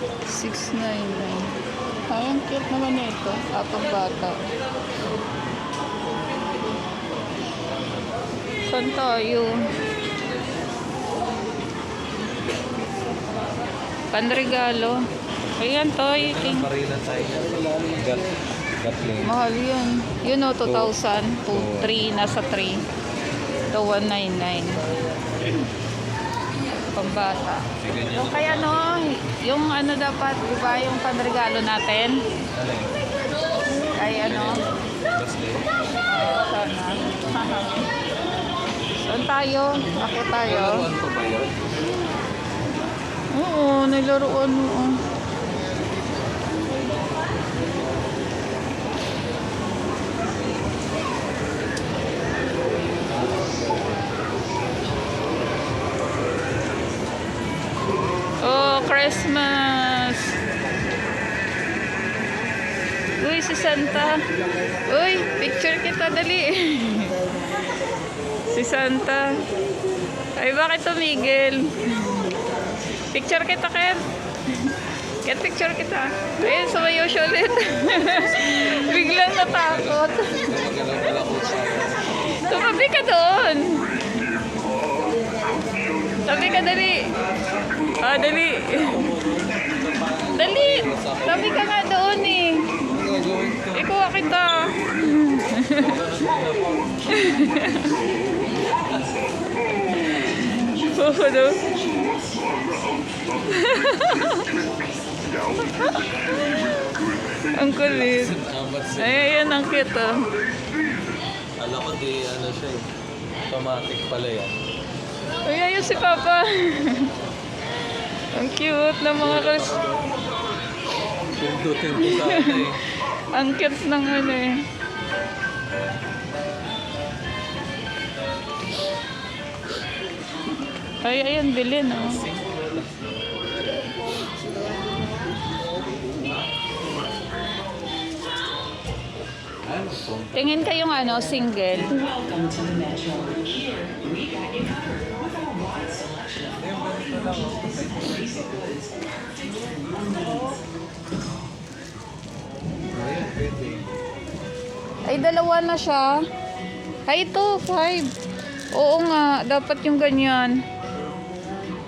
699. Ay, ang cute naman ito. Atong bata. Saan tayo? Panregalo. Ayan, toy. Marilan tayo. Gatling. Mahal yun. Yun o, 2,000. 3, nasa 3. Ito, 199. Pambata. So, kaya no, yung ano dapat, di ba, yung panregalo natin? Ay ano? Sana. Saan tayo? Bakit tayo? Laruan pa ba yun? Oo, nilaruan mo. Oh, Christmas! Uy, si Santa. Uy, picture kita, dali. Si Santa. Ay, bakit tumigil? Picture kita, Ken. Ken, picture kita. Ayun, sumayo siya ulit. Biglang natakot. Tumabi ka doon. Tabi ka, dali. Ah, dali. Dali. Tabi ka nga doon eh. Ikuha kita. Oo, no? Ang kulit. Ay, ayan, ang cute oh. Alam ko di ano siya eh. Automatic pala yan. Uy, ayun si Papa. Ang cute ng mga Pindutin ko sa ano eh. Ang cute ng ano eh. Ay, ayan, bilhin oh. Tingin kayong ano, single. Welcome to the Metro. Here, we got you covered with our wide selection of quality purchases, basic goods, Ay, dalawa na siya. Ay, ito, 5. Oo nga, dapat yung ganyan.